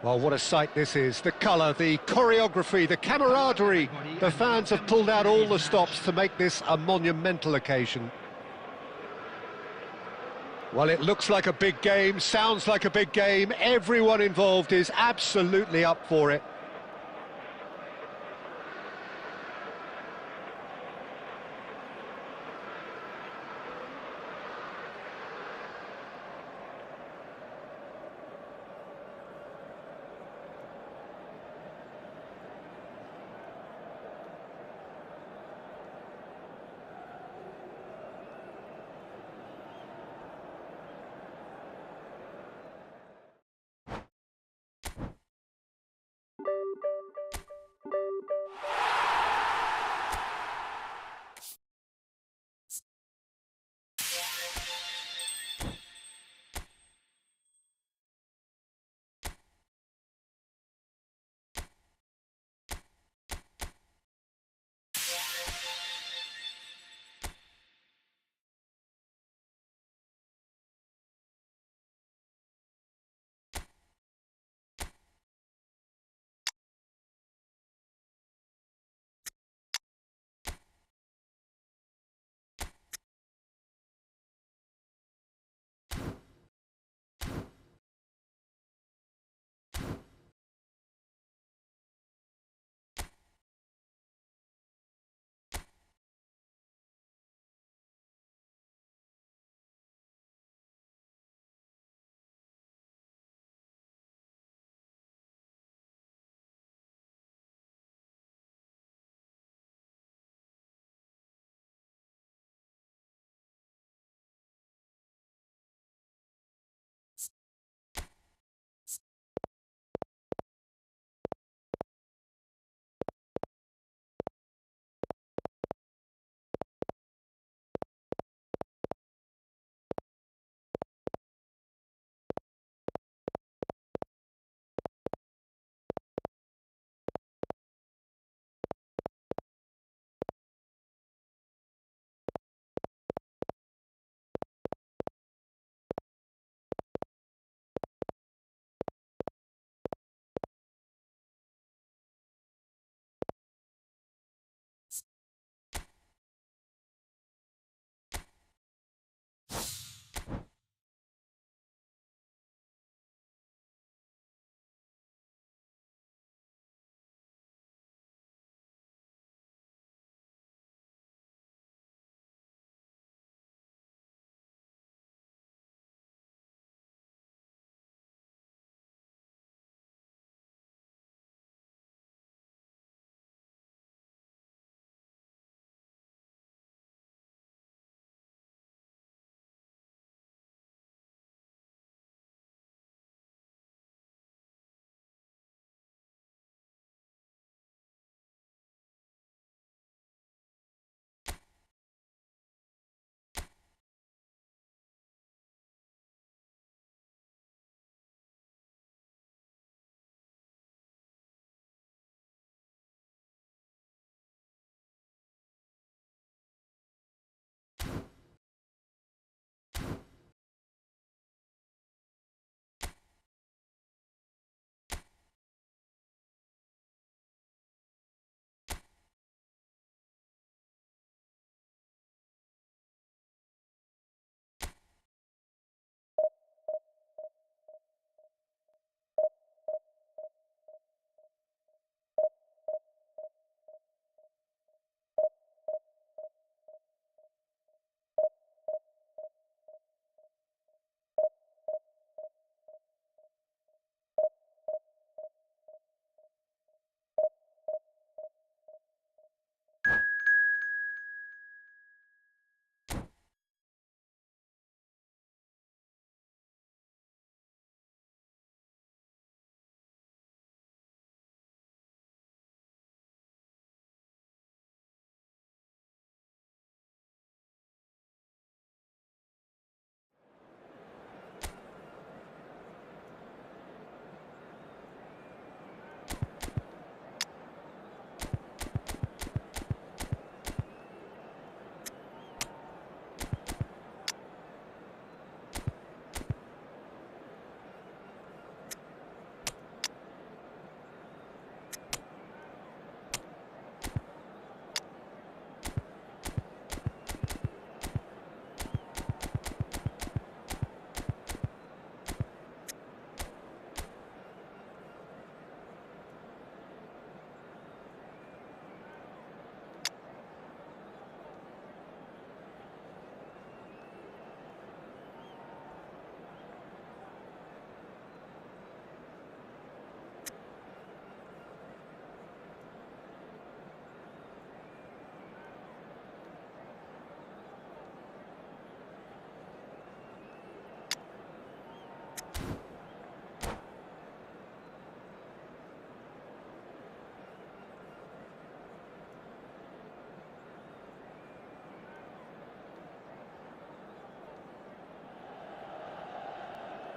Well, what a sight this is. The colour, the choreography, the camaraderie. The fans have pulled out all the stops to make this a monumental occasion. Well, it looks like a big game, sounds like a big game. Everyone involved is absolutely up for it.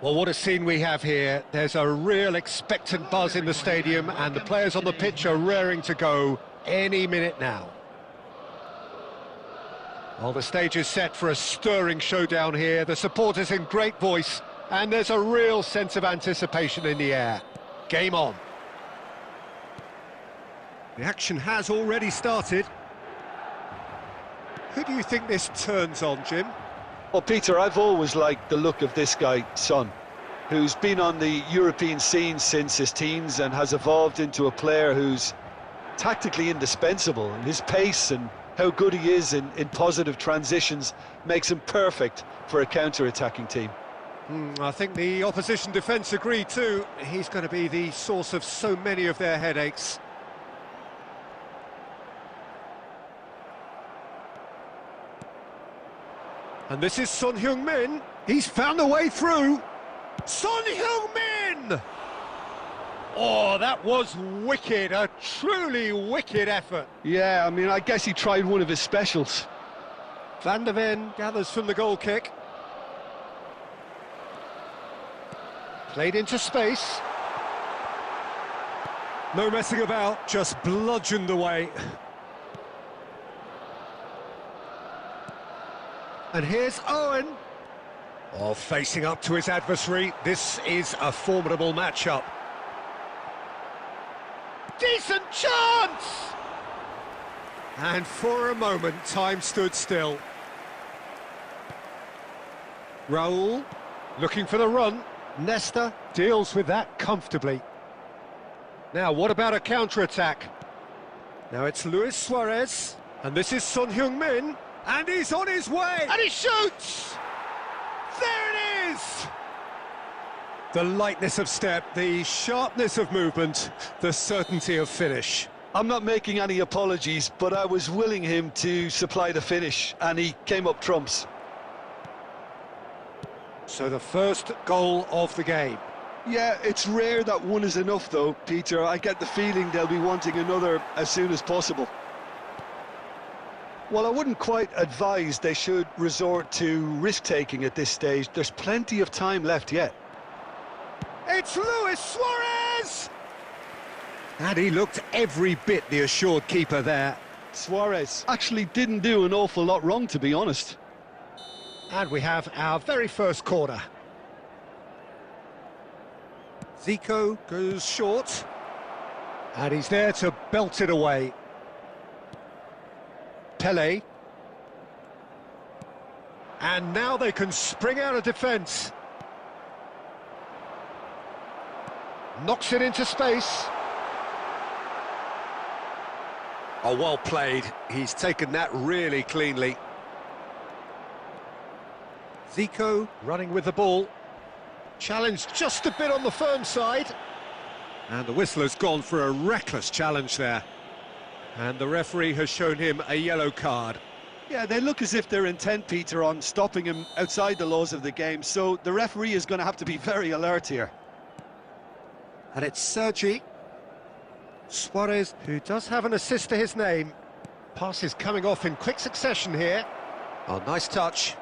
Well, what a scene we have here. There's a real expectant buzz in the stadium, and the players on the pitch are raring to go any minute now. Well, the stage is set for a stirring showdown here. The supporters in great voice, and there's a real sense of anticipation in the air. Game on. The action has already started. Who do you think this turns on, Jim? Well, Peter, I've always liked the look of this guy, Son, who's been on the European scene since his teens and has evolved into a player who's tactically indispensable. And his pace and how good he is in positive transitions makes him perfect for a counter-attacking team. I think the opposition defence agree too. He's going to be the source of so many of their headaches. And this is Son Heung-min. He's found a way through. Son Heung-min! Oh, that was wicked, a truly wicked effort. Yeah, I mean, I guess he tried one of his specials. Van der Ven gathers from the goal kick. Played into space. No messing about, just bludgeoned away. And here's Owen. Oh, facing up to his adversary. This is a formidable matchup. Decent chance! And for a moment, time stood still. Raul, looking for the run. Nesta deals with that comfortably. Now, what about a counter-attack? Now it's Luis Suarez, and this is Son Heung-min, and he's on his way! And he shoots! There it is! The lightness of step, the sharpness of movement, the certainty of finish. I'm not making any apologies, but I was willing him to supply the finish, and he came up trumps. So the first goal of the game. Yeah, it's rare that one is enough though, Peter. I get the feeling they'll be wanting another as soon as possible. Well, I wouldn't quite advise they should resort to risk-taking at this stage. There's plenty of time left yet. It's Luis Suarez! And he looked every bit the assured keeper there. Suarez actually didn't do an awful lot wrong, to be honest. And we have our very first corner. Zico goes short. And he's there to belt it away. Pele. And now they can spring out of defence. Knocks it into space. Oh, well played. He's taken that really cleanly. Zico running with the ball. Challenged just a bit on the firm side. And the whistler's gone for a reckless challenge there. And the referee has shown him a yellow card. Yeah, they look as if they're intent, Peter, on stopping him outside the laws of the game, so the referee is going to have to be very alert here. And it's Sergi. Suarez, who does have an assist to his name. Passes coming off in quick succession here. Oh, nice touch.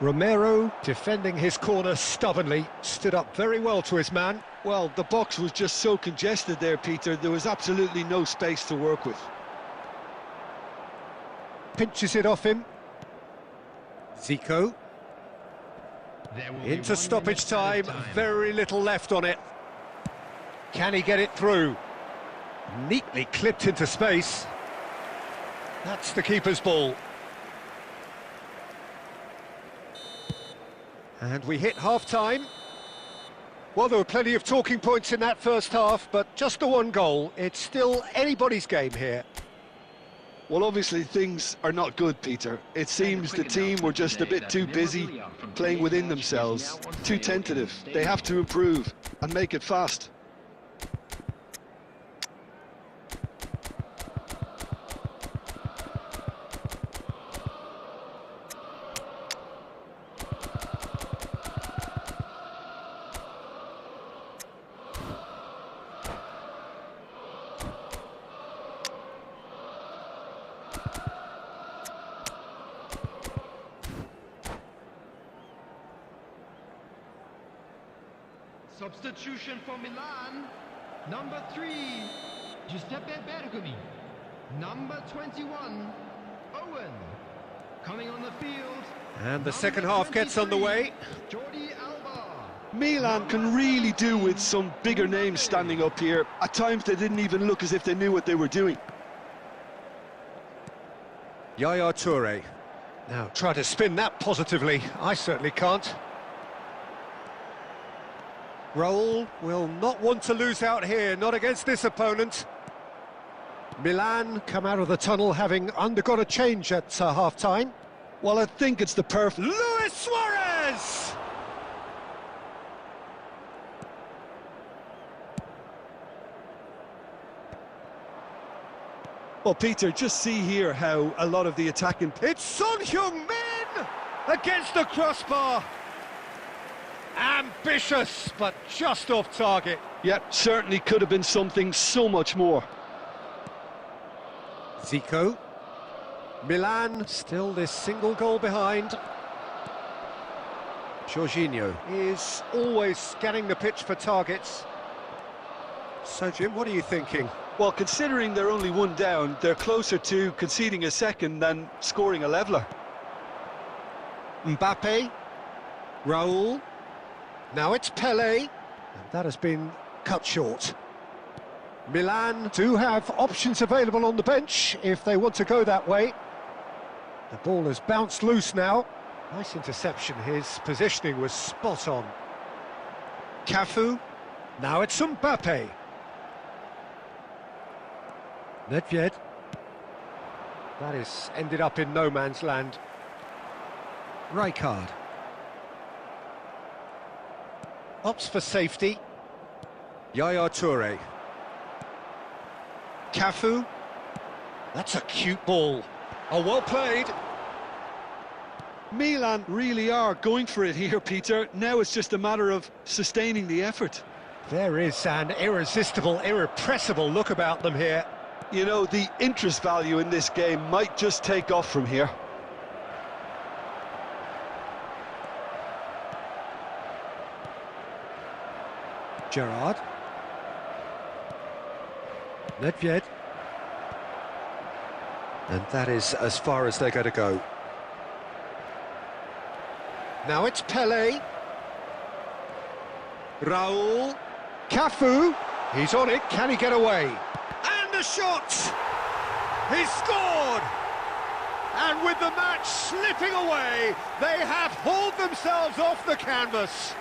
Romero, defending his corner stubbornly, stood up very well to his man. Well, the box was just so congested there, Peter, there was absolutely no space to work with. Pinches it off him. Zico. Into stoppage time, very little left on it. Can he get it through? Neatly clipped into space. That's the keeper's ball. And we hit half-time. Well, there were plenty of talking points in that first half, but just the one goal. It's still anybody's game here. Well, obviously things are not good, Peter. It seems the team were just a bit too busy playing within themselves, too tentative. They have to improve and make it fast. Substitution for Milan. Number 3, Giuseppe Bergomi. Number 21, Owen. Coming on the field. And the second half gets underway. Jordi Alba. Milan can really do with some bigger names standing up here. At times they didn't even look as if they knew what they were doing. Yaya Toure. Now try to spin that positively. I certainly can't. Raul will not want to lose out here, not against this opponent. Milan come out of the tunnel having undergone a change at half-time. Well, I think it's the perfect... Luis Suarez! Well, Peter, just see here how a lot of the attacking... It's Son Heung-min against the crossbar. Ambitious, but just off target. Yep, certainly could have been something so much more. Zico. Milan still this single goal behind. Jorginho is always scanning the pitch for targets. So, Jim, what are you thinking? Well, considering they're only one down, they're closer to conceding a second than scoring a leveller. Mbappe. Raul. Now it's Pele, and that has been cut short. Milan do have options available on the bench if they want to go that way. The ball has bounced loose now. Nice interception, his positioning was spot on. Cafu, now it's Mbappe. Nedved. That is ended up in no man's land. Rijkaard. Opts for safety. Yaya Toure. Cafu. That's a cute ball. Oh, well played. Milan really are going for it here, Peter. Now it's just a matter of sustaining the effort. There is an irresistible, irrepressible look about them here. You know, the interest value in this game might just take off from here. Gerrard. Nedved. And that is as far as they're going to go. Now it's Pele. Raul. Cafu. He's on it. Can he get away? And a shot! He's scored! And with the match slipping away, they have hauled themselves off the canvas.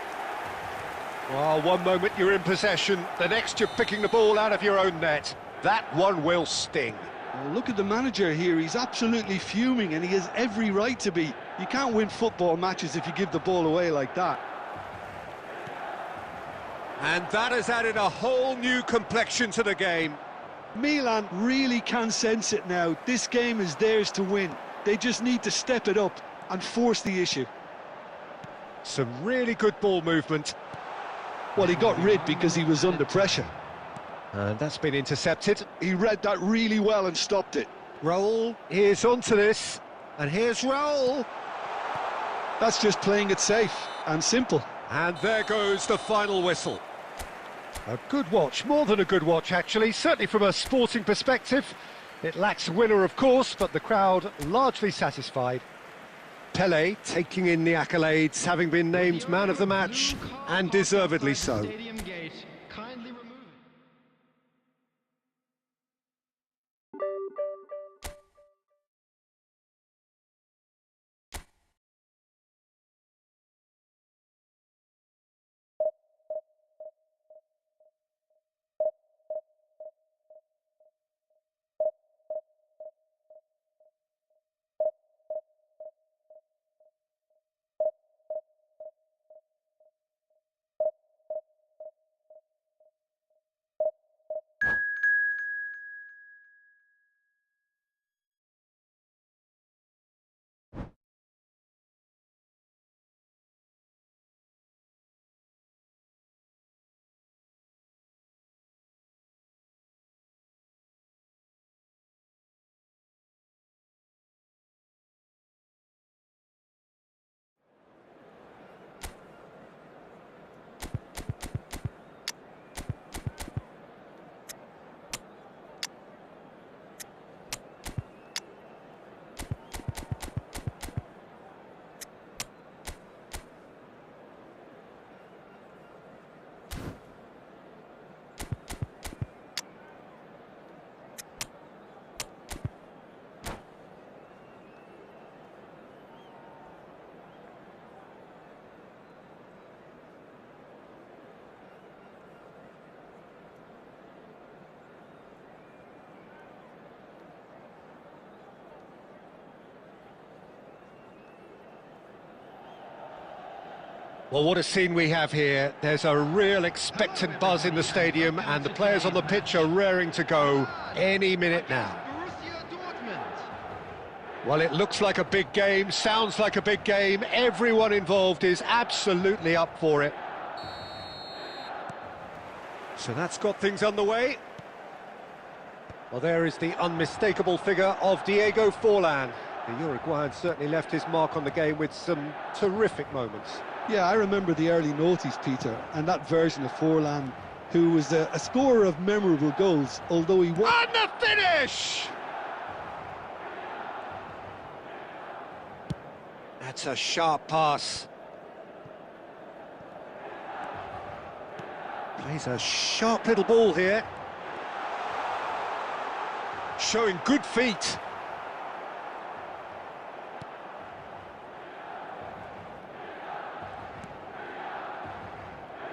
Well, one moment you're in possession, the next you're picking the ball out of your own net. That one will sting. Well, look at the manager here, he's absolutely fuming and he has every right to be. You can't win football matches if you give the ball away like that. And that has added a whole new complexion to the game. Milan really can sense it now. This game is theirs to win. They just need to step it up and force the issue. Some really good ball movement. Well, he got rid because he was under pressure. And that's been intercepted. He read that really well and stopped it. Raul is onto this. And here's Raul. That's just playing it safe and simple. And there goes the final whistle. A good watch, more than a good watch actually, certainly from a sporting perspective. It lacks a winner of course, but the crowd largely satisfied. Pele taking in the accolades, having been named man of the match, and deservedly so. Well, what a scene we have here. There's a real expectant buzz in the stadium, and the players on the pitch are raring to go any minute now. Well, it looks like a big game, sounds like a big game. Everyone involved is absolutely up for it. So that's got things underway. Well, there is the unmistakable figure of Diego Forlan. The Uruguayan certainly left his mark on the game with some terrific moments. Yeah, I remember the early noughties, Peter, and that version of Forlan, who was a scorer of memorable goals, although he won. And the finish! That's a sharp pass. Plays a sharp little ball here. Showing good feet.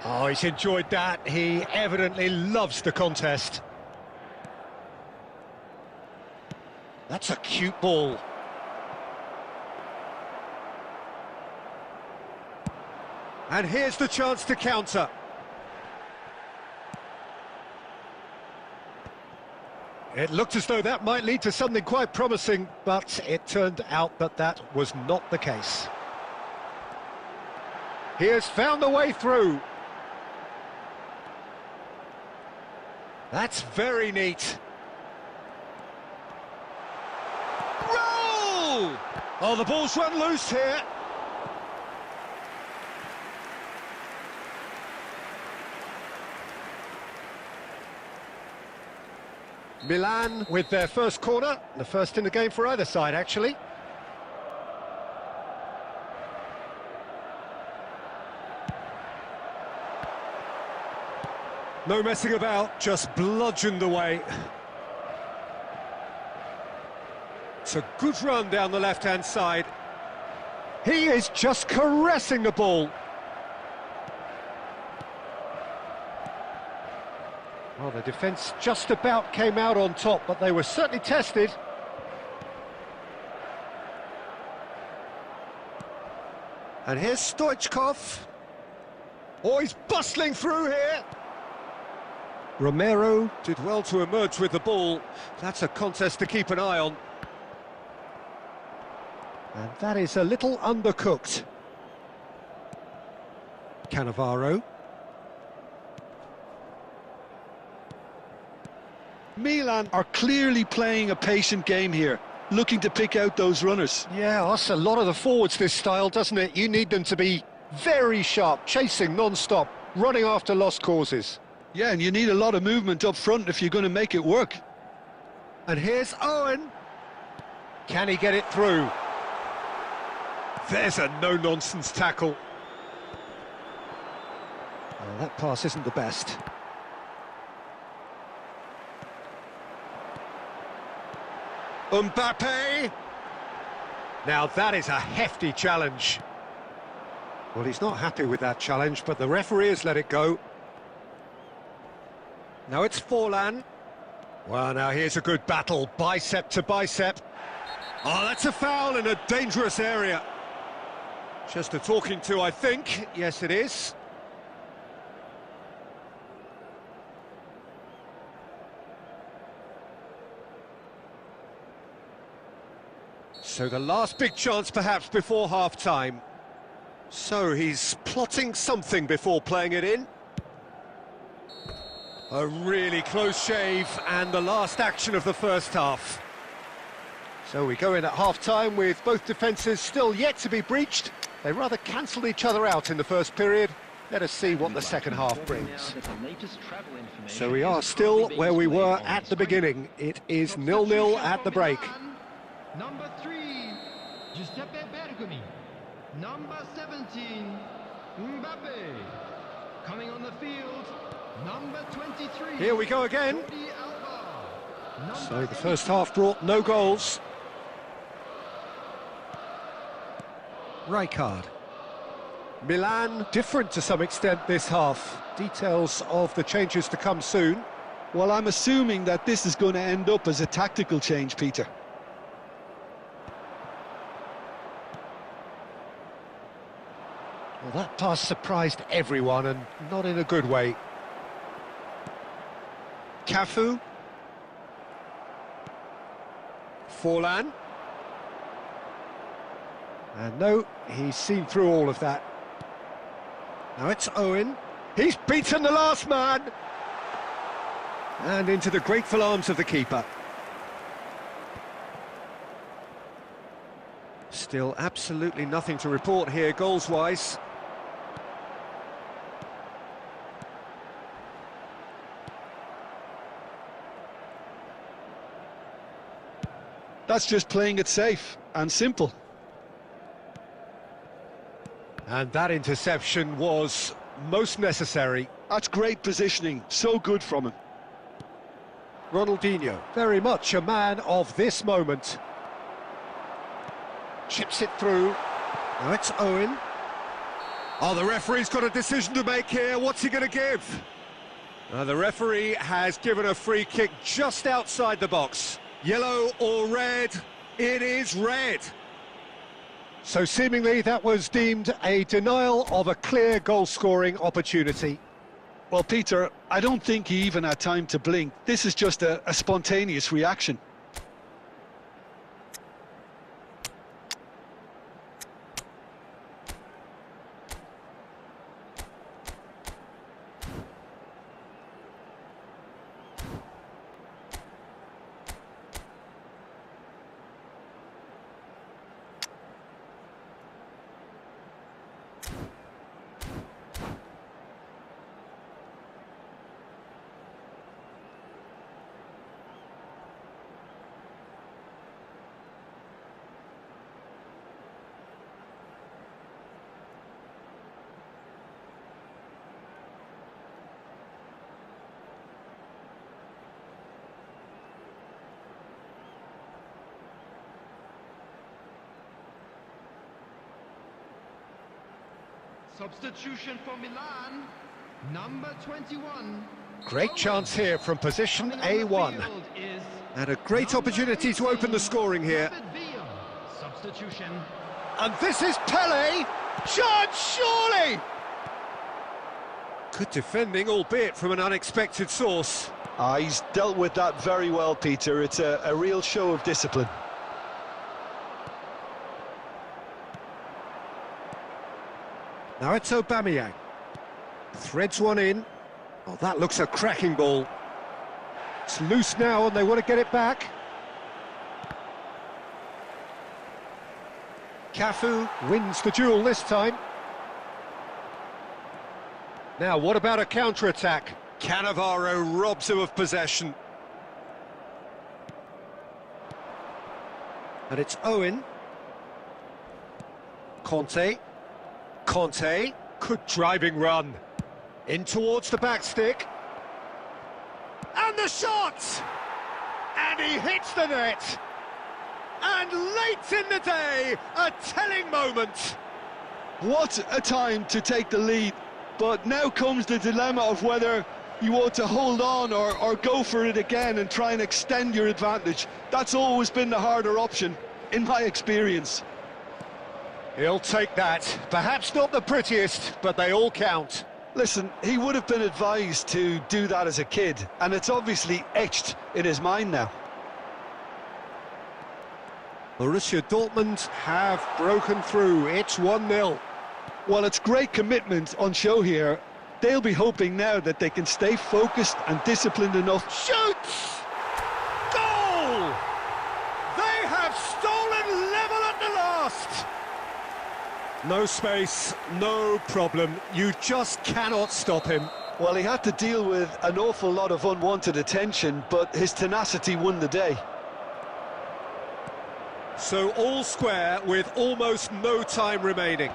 Oh, he's enjoyed that. He evidently loves the contest. That's a cute ball. And here's the chance to counter. It looked as though that might lead to something quite promising, but it turned out that that was not the case. He has found the way through. That's very neat. Roll! Oh, the ball's run loose here. Milan with their first corner, the first in the game for either side, actually. No messing about, just bludgeoned away. It's a good run down the left-hand side. He is just caressing the ball. Well, the defence just about came out on top, but they were certainly tested. And here's Stoichkov. Oh, he's bustling through here. Romero did well to emerge with the ball. That's a contest to keep an eye on. And that is a little undercooked. Cannavaro. Milan are clearly playing a patient game here, looking to pick out those runners. Yeah, that's a lot of the forwards, this style, doesn't it? You need them to be very sharp, chasing non-stop, running after lost causes. Yeah, and you need a lot of movement up front if you're going to make it work. And here's Owen. Can he get it through? There's a no-nonsense tackle. Well, that pass isn't the best. Mbappe! Now that is a hefty challenge. Well, he's not happy with that challenge, but the referee has let it go. Now it's Forlan. Well, now here's a good battle, bicep to bicep. Oh, that's a foul in a dangerous area. Just a talking to, I think. Yes, it is. So the last big chance perhaps before half-time. So he's plotting something before playing it in. A really close shave and the last action of the first half. So we go in at half-time with both defences still yet to be breached. They rather cancelled each other out in the first period. Let us see what the second half brings. So we are still where we were at the beginning. It is 0-0 at the break. Number 3, Giuseppe Bergomi. Number 17, Mbappe. Coming on the field, number 23. Here we go again. So the first half brought no goals. Rijkaard. Milan different to some extent this half. Details of the changes to come soon. Well, I'm assuming that this is going to end up as a tactical change, Peter. Well, Well, that pass surprised everyone, and not in a good way. Cafu. Forlan. And no, he's seen through all of that. Now it's Owen. He's beaten the last man! And into the grateful arms of the keeper. Still absolutely nothing to report here, goals-wise. That's just playing it safe and simple. And that interception was most necessary. That's great positioning, so good from him. Ronaldinho, very much a man of this moment. Chips it through. Now it's Owen. Oh, the referee's got a decision to make here. What's he going to give? The referee has given a free kick just outside the box. Yellow or red? It is red. So seemingly that was deemed a denial of a clear goal-scoring opportunity. Well, Peter, I don't think he even had time to blink. This is just a spontaneous reaction. Substitution for Milan, number 21. Great chance here from position A1. And a great opportunity to open the scoring here. Substitution. And this is Pele! Chance, surely! Good defending, albeit from an unexpected source. He's dealt with that very well, Peter. It's a real show of discipline. Now it's Aubameyang. Threads one in. Oh, that looks a cracking ball. It's loose now and they want to get it back. Cafu wins the duel this time. Now, what about a counter-attack? Cannavaro robs him of possession. And it's Owen. Conte. Conte, good driving run. In towards the back stick. And the shot! And he hits the net. And late in the day, a telling moment. What a time to take the lead. But now comes the dilemma of whether you want to hold on or go for it again and try and extend your advantage. That's always been the harder option, in my experience. He'll take that. Perhaps not the prettiest, but they all count. Listen, he would have been advised to do that as a kid, and it's obviously etched in his mind now. Borussia Dortmund have broken through. It's 1-0. Well, it's great commitment on show here. They'll be hoping now that they can stay focused and disciplined enough. Shoots! Goal! They have stolen level at the last! No space, no problem. You just cannot stop him. Well, he had to deal with an awful lot of unwanted attention, but his tenacity won the day. So all square with almost no time remaining.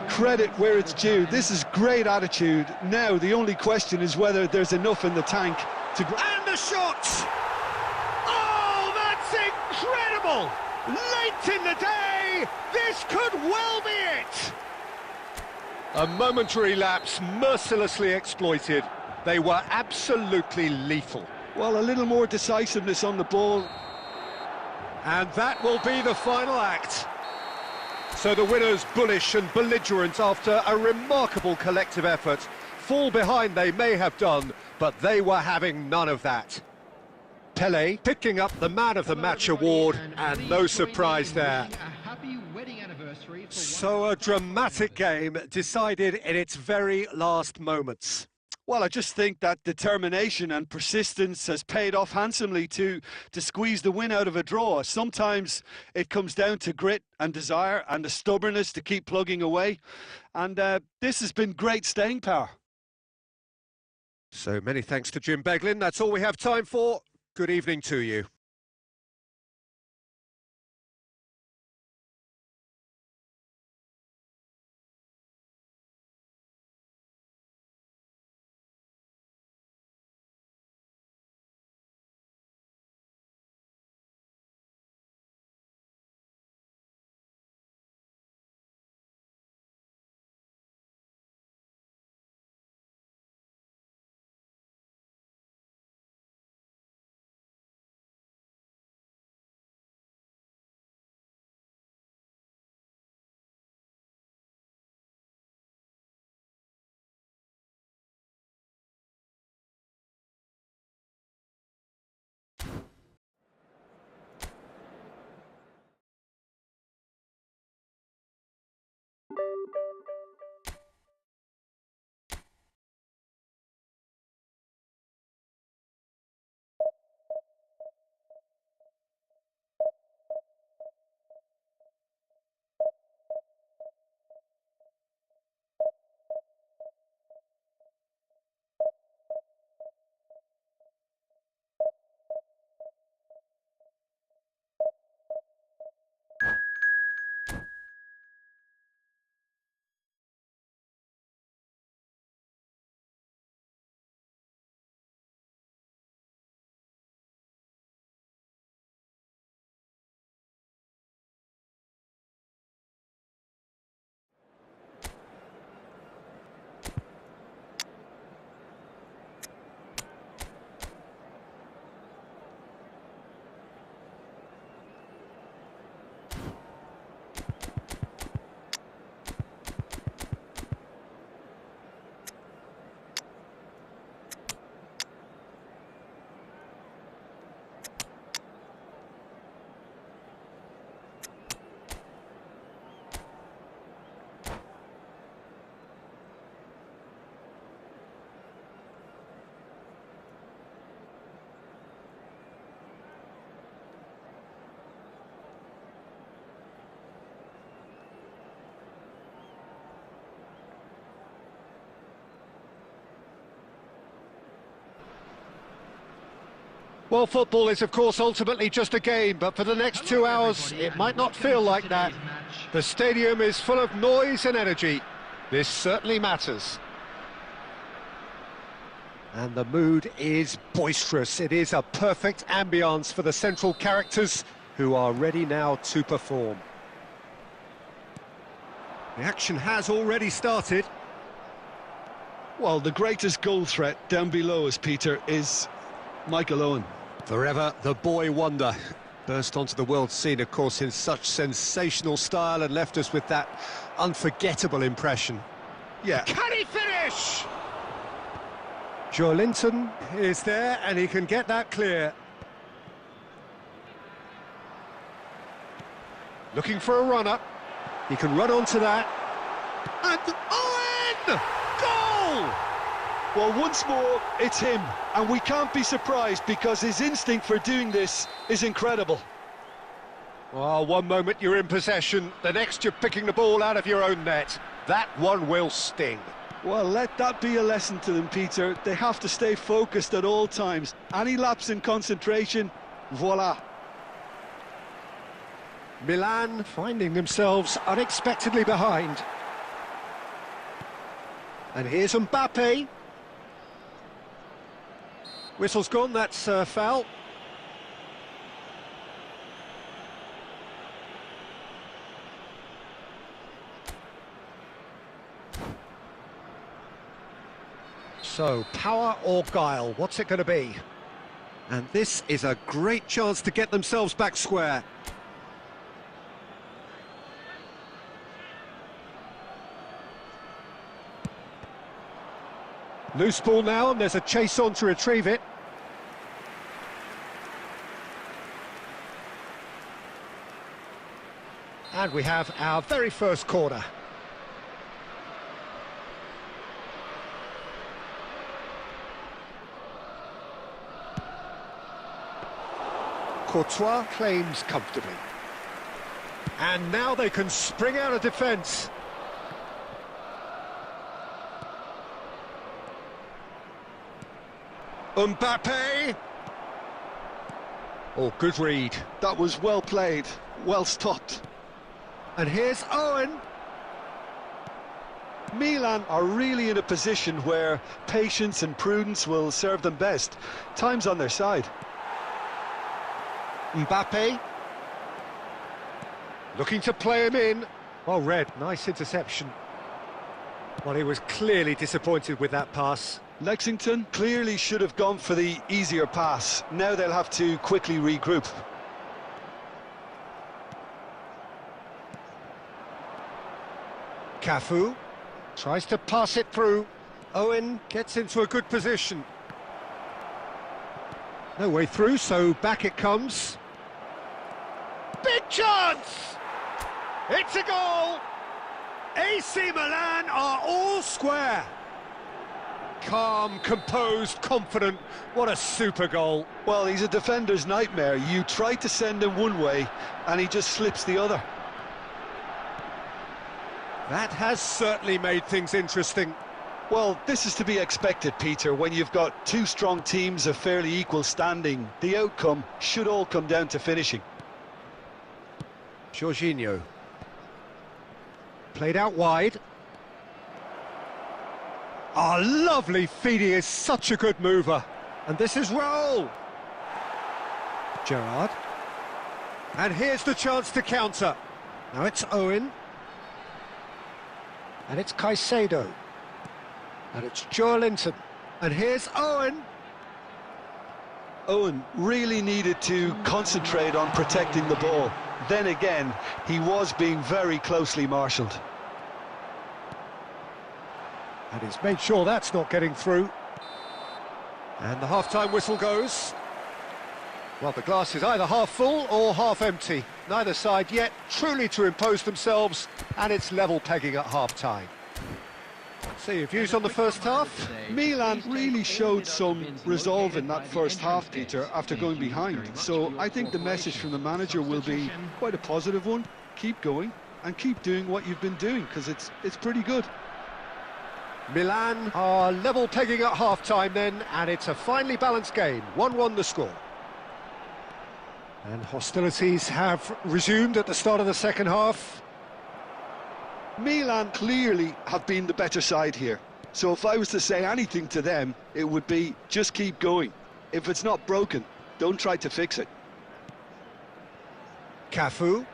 Credit where it's due. This is great attitude. Now the only question is whether there's enough in the tank to... And the shot! Oh, that's incredible! Late in the day, this could well be it! A momentary lapse mercilessly exploited. They were absolutely lethal. Well, a little more decisiveness on the ball. And that will be the final act. So the winners, bullish and belligerent after a remarkable collective effort. Fall behind they may have done, but they were having none of that. Pele picking up the Man of the Match award, and no surprise there. So a dramatic game decided in its very last moments. Well, I just think that determination and persistence has paid off handsomely to squeeze the win out of a draw. Sometimes it comes down to grit and desire and the stubbornness to keep plugging away. And this has been great staying power. So many thanks to Jim Beglin. That's all we have time for. Good evening to you. Well, football is, of course, ultimately just a game, but for the next 2 hours, it might not feel like that. The stadium is full of noise and energy. This certainly matters. And the mood is boisterous. It is a perfect ambience for the central characters who are ready now to perform. The action has already started. Well, the greatest goal threat down below us, Peter, is Michael Owen. Forever the boy wonder. Burst onto the world scene, of course, in such sensational style and left us with that unforgettable impression. Yeah. Can he finish? Joe Linton is there and he can get that clear. Looking for a run-up. He can run onto that. And Owen! Goal! Well, once more, it's him, and we can't be surprised because his instinct for doing this is incredible. Well, one moment you're in possession, the next you're picking the ball out of your own net. That one will sting. Well, let that be a lesson to them, Peter. They have to stay focused at all times. Any lapse in concentration, voila. Milan finding themselves unexpectedly behind. And here's Mbappe. Whistle's gone, that's foul. So, power or guile, what's it going to be? And this is a great chance to get themselves back square. Loose ball now, and there's a chase on to retrieve it. And we have our very first corner. Courtois claims comfortably. And now they can spring out of defence. Mbappe! Oh, good read. That was well played, well stopped. And here's Owen. Milan are really in a position where patience and prudence will serve them best. Time's on their side. Mbappe. Looking to play him in. Well read, nice interception. Well, he was clearly disappointed with that pass. Lexington clearly should have gone for the easier pass. Now they'll have to quickly regroup. Cafu tries to pass it through. Owen gets into a good position. No way through, so back it comes. Big chance! It's a goal! AC Milan are all square. Calm, composed, confident. What a super goal. Well, he's a defender's nightmare. You try to send him one way, and he just slips the other. That has certainly made things interesting. Well, this is to be expected, Peter. When you've got two strong teams of fairly equal standing, the outcome should all come down to finishing. Jorginho. Played out wide. Oh, lovely feed. He is such a good mover. And this is Raul. Gerrard. And here's the chance to counter. Now it's Owen. And it's Caicedo. And it's Joelinton. And here's Owen. Owen really needed to concentrate on protecting the ball. Then again, he was being very closely marshalled. And he's made sure that's not getting through. And the half-time whistle goes. Well, the glass is either half full or half empty. Neither side yet truly to impose themselves, and it's level pegging at half-time. So your views on the first half? Milan really showed some resolve in that first half, Peter, after going behind. So I think the message from the manager will be quite a positive one. Keep going and keep doing what you've been doing, because it's pretty good. Milan are level pegging at half-time then, and it's a finely balanced game. 1-1 the score. And hostilities have resumed at the start of the second half. Milan clearly have been the better side here. So if I was to say anything to them, it would be just keep going. If it's not broken, don't try to fix it. Cafu.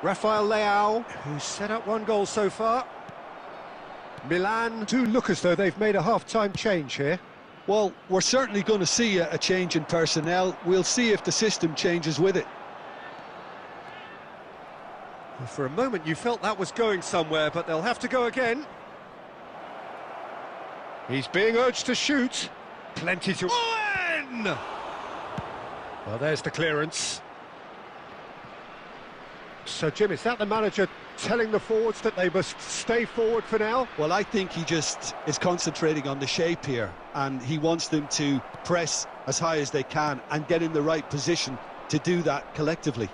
Rafael Leao, who's set up one goal so far. Milan do look as though they've made a half-time change here. Well, we're certainly going to see a change in personnel. We'll see if the system changes with it. Well, for a moment you felt that was going somewhere, but they'll have to go again. He's being urged to shoot. Plenty to... Owen! Well, there's the clearance. So, Jim, is that the manager telling the forwards that they must stay forward for now? Well, I think he just is concentrating on the shape here, and he wants them to press as high as they can and get in the right position to do that collectively.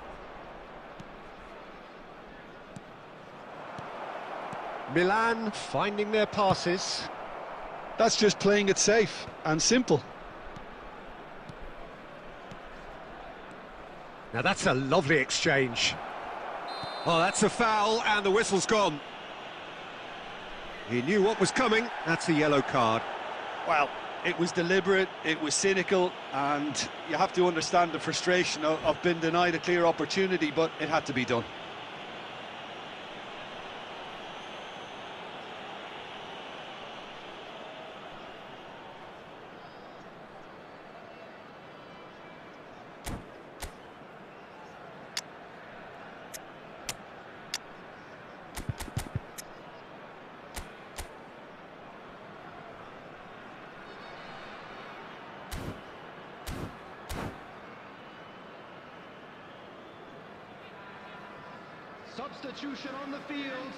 Milan finding their passes. That's just playing it safe and simple. Now that's a lovely exchange. Oh, that's a foul, and the whistle's gone. He knew what was coming. That's a yellow card. Well, it was deliberate, it was cynical, and you have to understand the frustration of being denied a clear opportunity, but it had to be done. Substitution on the field.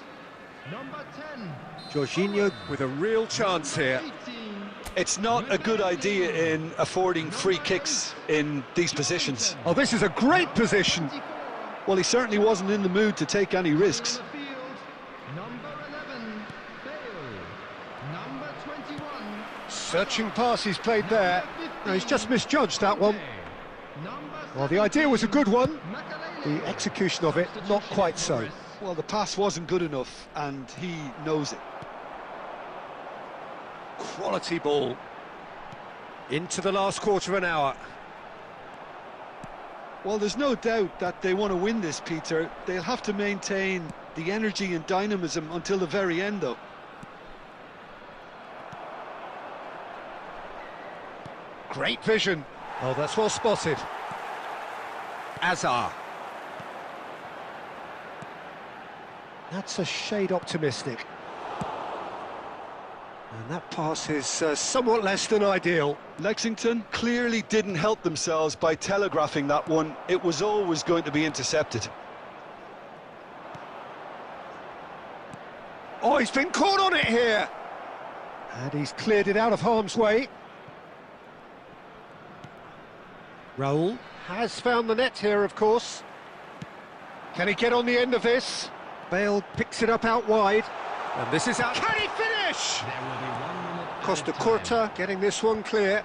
Number 10. Jorginho with a real chance here. 18. It's not a good idea in affording free kicks in these positions. Oh, this is a great position. 24. Well, he certainly wasn't in the mood to take any risks. On the field. Number 11. Bale. Number 21. Searching pass he's played there. No, he's just misjudged that one. Number Well, the idea was a good one. Makelele. The execution of it, not quite so. Well, the pass wasn't good enough, and he knows it. Quality ball. Into the last quarter of an hour. Well, there's no doubt that they want to win this, Peter. They'll have to maintain the energy and dynamism until the very end, though. Great vision. Oh, that's well spotted. Azar. That's a shade optimistic. And that pass is somewhat less than ideal. Lexington clearly didn't help themselves by telegraphing that one. It was always going to be intercepted. Oh, he's been caught on it here. And he's cleared it out of harm's way. Raul has found the net here, of course. Can he get on the end of this? Bale picks it up out wide. And this is out. Can he finish? There will be 1 minute. Costa added time. Curta getting this one clear.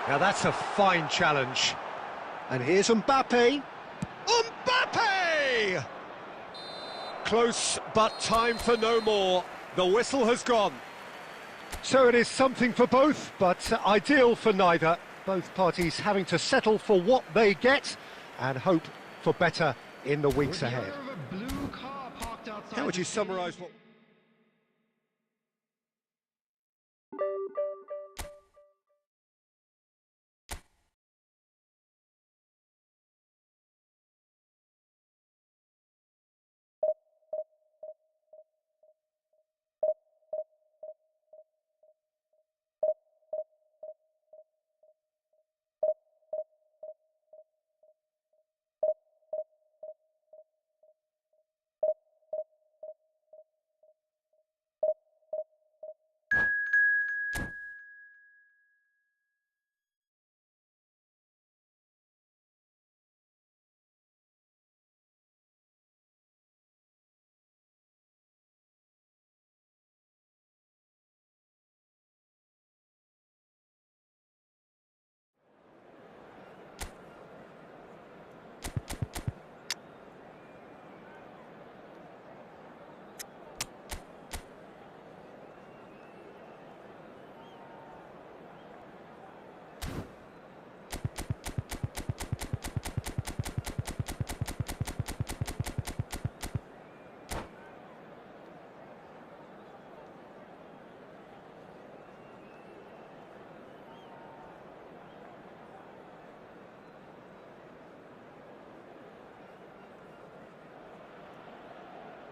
Now that's a fine challenge. And here's Mbappe. Mbappe! Close, but time for no more. The whistle has gone. So it is something for both, but ideal for neither. Both parties having to settle for what they get and hope for better in the weeks With the ahead. owner of a blue car parked outside How would the you stadium. summarise what...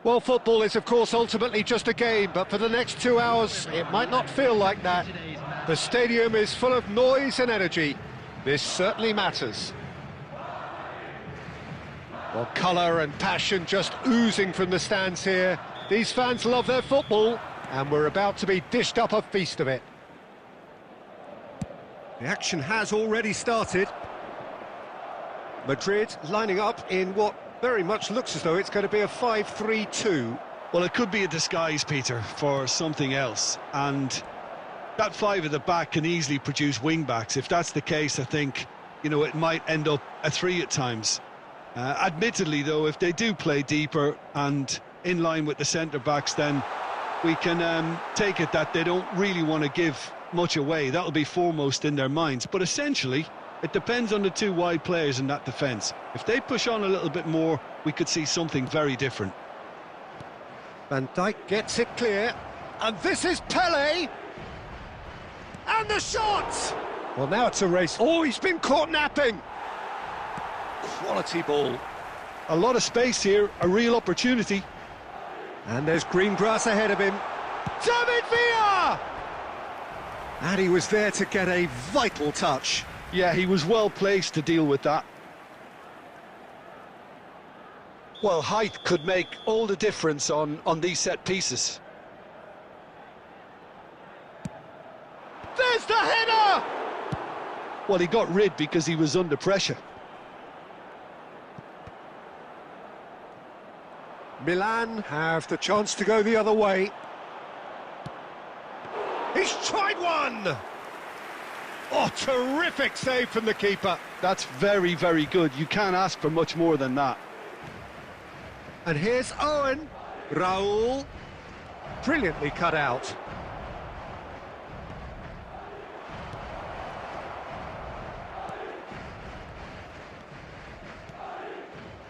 Well, football is, of course, ultimately just a game, but for the next 2 hours, it might not feel like that. The stadium is full of noise and energy. This certainly matters. Well, colour and passion just oozing from the stands here. These fans love their football, and we're about to be dished up a feast of it. The action has already started. Madrid lining up in what very much looks as though it's going to be a 5-3-2. Well, it could be a disguise, Peter, for something else. And that five at the back can easily produce wing-backs. If that's the case, I think, you know, it might end up a three at times. Admittedly, though, if they do play deeper and in line with the centre-backs, then we can take it that they don't really want to give much away. That'll be foremost in their minds. But essentially, it depends on the two wide players in that defence. If they push on a little bit more, we could see something very different. Van Dijk gets it clear, and this is Pele! And the shot! Well, now it's a race. Oh, he's been caught napping! Quality ball. A lot of space here, a real opportunity. And there's green grass ahead of him. David Villa! And he was there to get a vital touch. Yeah, he was well placed to deal with that. Well, height could make all the difference on these set pieces. There's the header! Well, he got rid because he was under pressure. Milan have the chance to go the other way. He's tried one! Oh, terrific save from the keeper. That's very, very good. You can't ask for much more than that. And here's Owen. Raul. Brilliantly cut out.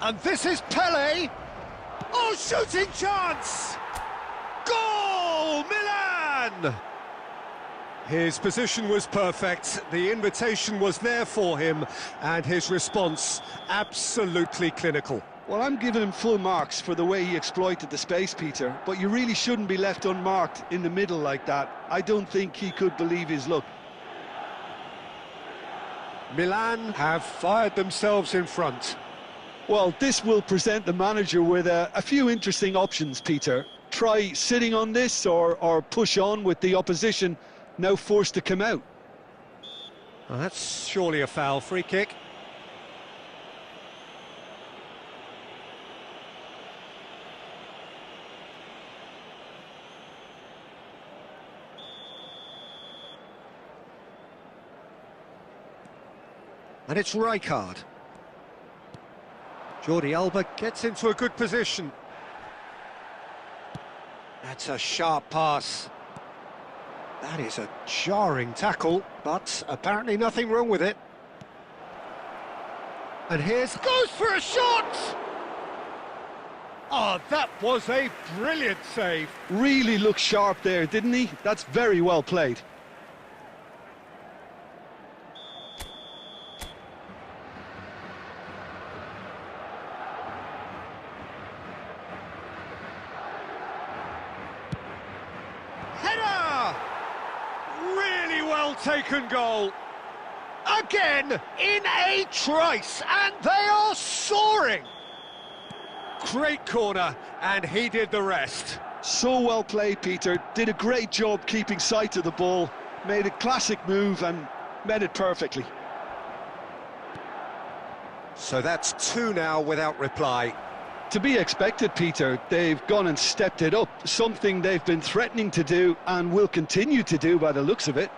And this is Pele. Oh, shooting chance! Goal, Milan! His position was perfect, the invitation was there for him, and his response absolutely clinical. Well, I'm giving him full marks for the way he exploited the space, Peter, but you really shouldn't be left unmarked in the middle like that. I don't think he could believe his luck. Milan have fired themselves in front. Well, this will present the manager with a few interesting options, Peter. Try sitting on this or push on with the opposition now forced to come out. Well, that's surely a foul. Free kick. And it's Rijkaard. Jordi Alba gets into a good position. That's a sharp pass. That is a jarring tackle, but apparently nothing wrong with it. And here's... goes for a shot! Oh, that was a brilliant save. Really looked sharp there, didn't he? That's very well played. Header! Really well taken goal. Again, in a trice, and they are soaring. Great corner, and he did the rest. So well played, Peter. Did a great job keeping sight of the ball. Made a classic move and met it perfectly. So that's two now without reply. To be expected, Peter. They've gone and stepped it up. Something they've been threatening to do and will continue to do by the looks of it.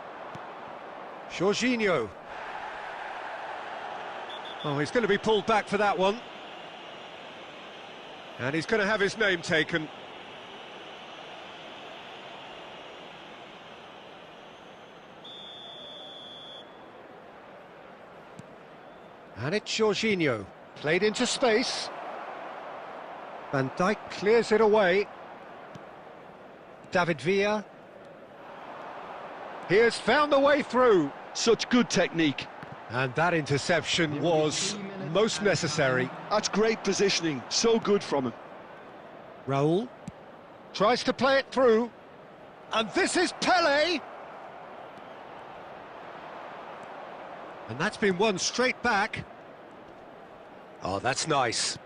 Jorginho. Oh, he's going to be pulled back for that one. And he's going to have his name taken. And it's Jorginho. Played into space. Van Dijk clears it away. David Villa. He has found the way through. Such good technique. And that interception was most necessary. That's great positioning. So good from him. Raul tries to play it through. And this is Pele. And that's been won straight back. Oh, that's nice.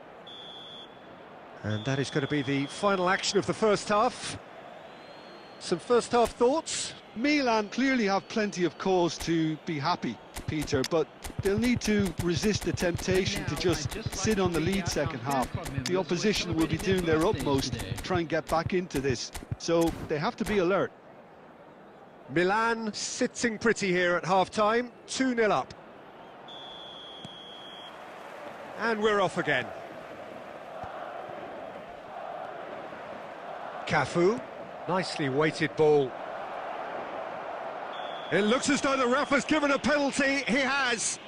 And that is going to be the final action of the first half. Some first half thoughts? Milan clearly have plenty of cause to be happy, Peter, but they'll need to resist the temptation to just sit on the lead second half. The opposition will be doing their utmost to try and get back into this, so they have to be alert. Milan sitting pretty here at half-time, 2-0 up. And we're off again. Cafu, nicely weighted ball. It looks as though the ref has given a penalty. He has.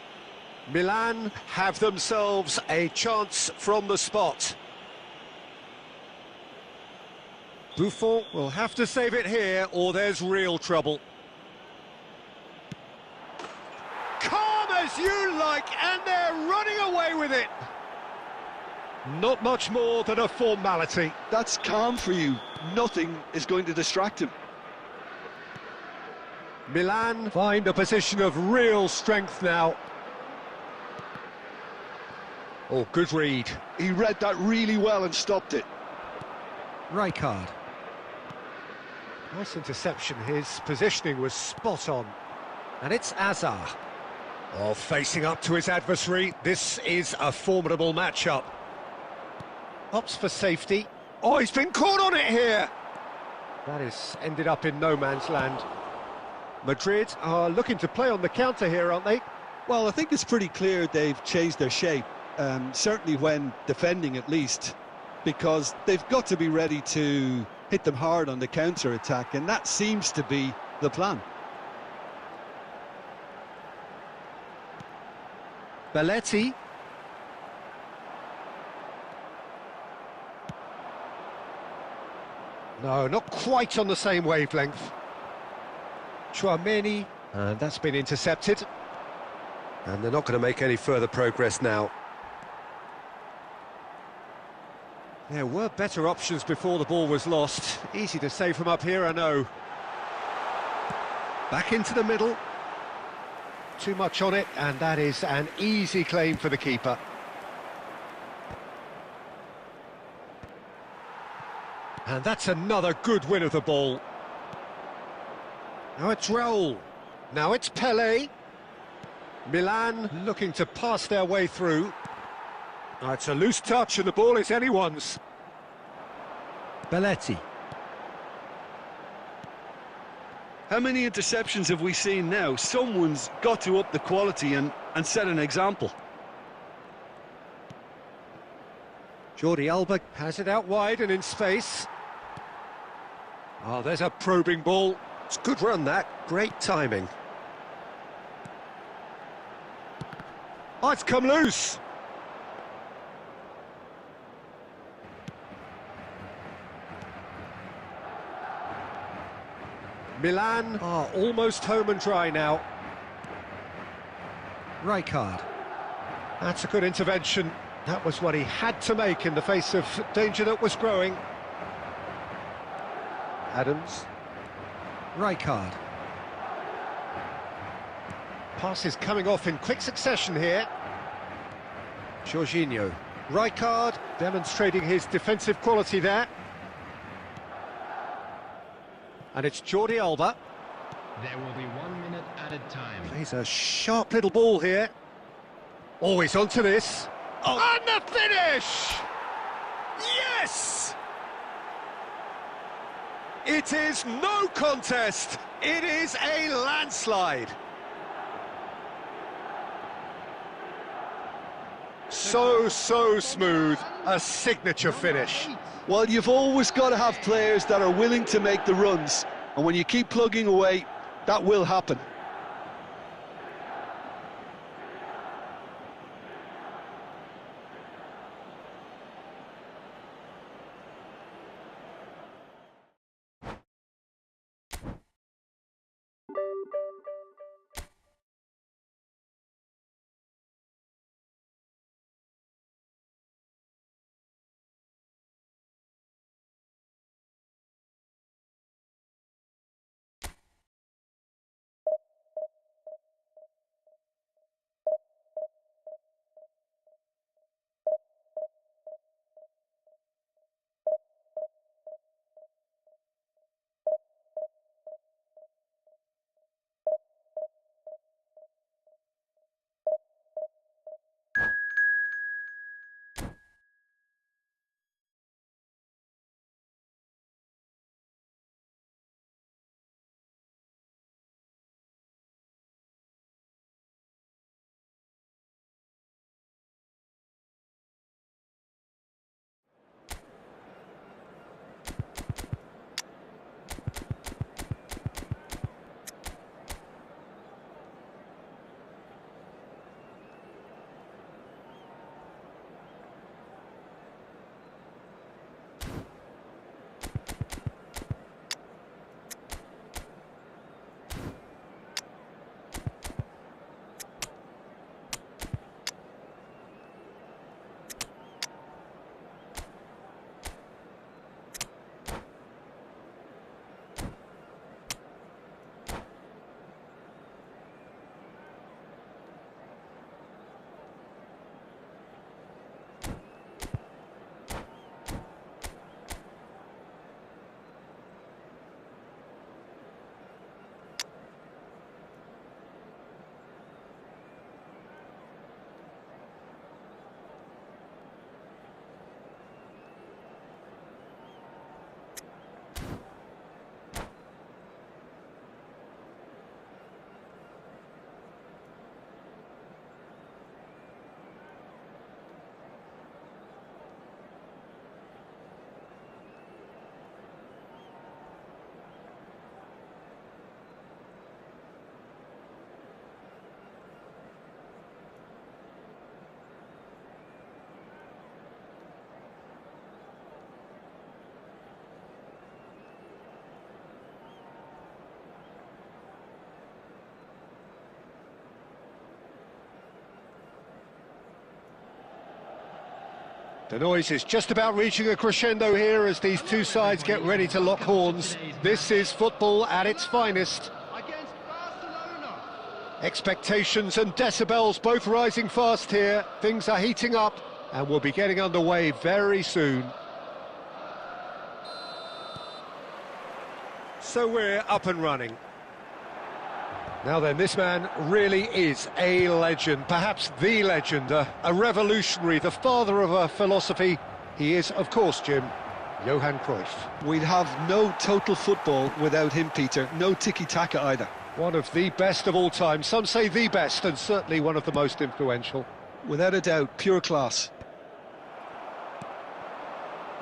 Milan have themselves a chance from the spot. Buffon will have to save it here, or there's real trouble. Calm as you like, and they're running away with it. Not much more than a formality. That's calm for you. Nothing is going to distract him. Milan find a position of real strength now. Oh, good read. He read that really well and stopped it. Rijkaard. Nice interception. His positioning was spot on. And it's Azar. Oh, facing up to his adversary. This is a formidable matchup. Opts for safety. Oh, he's been caught on it here. That has ended up in no man's land. Madrid are looking to play on the counter here, aren't they? Well, I think it's pretty clear they've changed their shape, certainly when defending at least, because they've got to be ready to hit them hard on the counter-attack, and that seems to be the plan. Belletti. No, not quite on the same wavelength. Chouameni, and that's been intercepted. And they're not going to make any further progress now. There were better options before the ball was lost. Easy to save from up here, I know. Back into the middle. Too much on it, and that is an easy claim for the keeper. And that's another good win of the ball. Now it's Raul. Now it's Pelé. Milan looking to pass their way through. Oh, it's a loose touch and the ball is anyone's. Belletti. How many interceptions have we seen now? Someone's got to up the quality and set an example. Jordi Alba has it out wide and in space. Oh, there's a probing ball. It's a good run, that. Great timing. Oh, it's come loose. Milan are almost home and dry now. Rijkaard. That's a good intervention. That was what he had to make in the face of danger that was growing. Adams. Rijkaard. Pass is coming off in quick succession here. Jorginho. Rijkaard demonstrating his defensive quality there. And it's Jordi Alba. There will be 1 minute added time. Plays a sharp little ball here. Always onto this. Oh, and the finish! Yes! It is no contest. It is a landslide. So smooth. A signature finish. Well, you've always got to have players that are willing to make the runs, and when you keep plugging away, that will happen. The noise is just about reaching a crescendo here as these two sides get ready to lock horns. This is football at its finest. Against Barcelona. Expectations and decibels both rising fast here. Things are heating up and we'll be getting underway very soon. So we're up and running. Now then, this man really is a legend, perhaps the legend, a revolutionary, the father of a philosophy. He is, of course, Jim, Johan Cruyff. We'd have no total football without him, Peter. No tiki-taka either. One of the best of all time. Some say the best, and certainly one of the most influential. Without a doubt, pure class.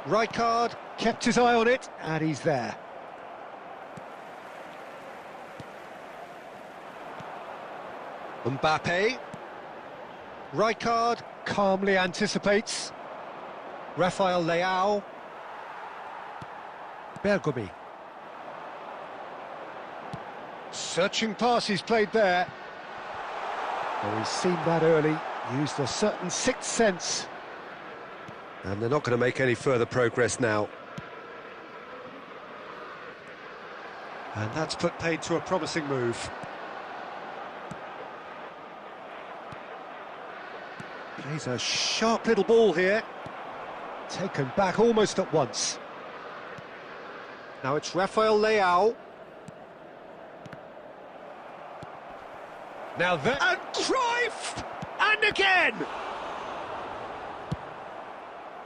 Rijkaard kept his eye on it, and he's there. Mbappe. Rijkaard calmly anticipates. Rafael Leao. Bergomi. Searching pass he's played there. Oh, he's seen that early, used a certain sixth sense. And they're not going to make any further progress now. And that's put paid to a promising move. Plays a sharp little ball here. Taken back almost at once. Now it's Rafael Leao. Now there... And Cruyff! And again!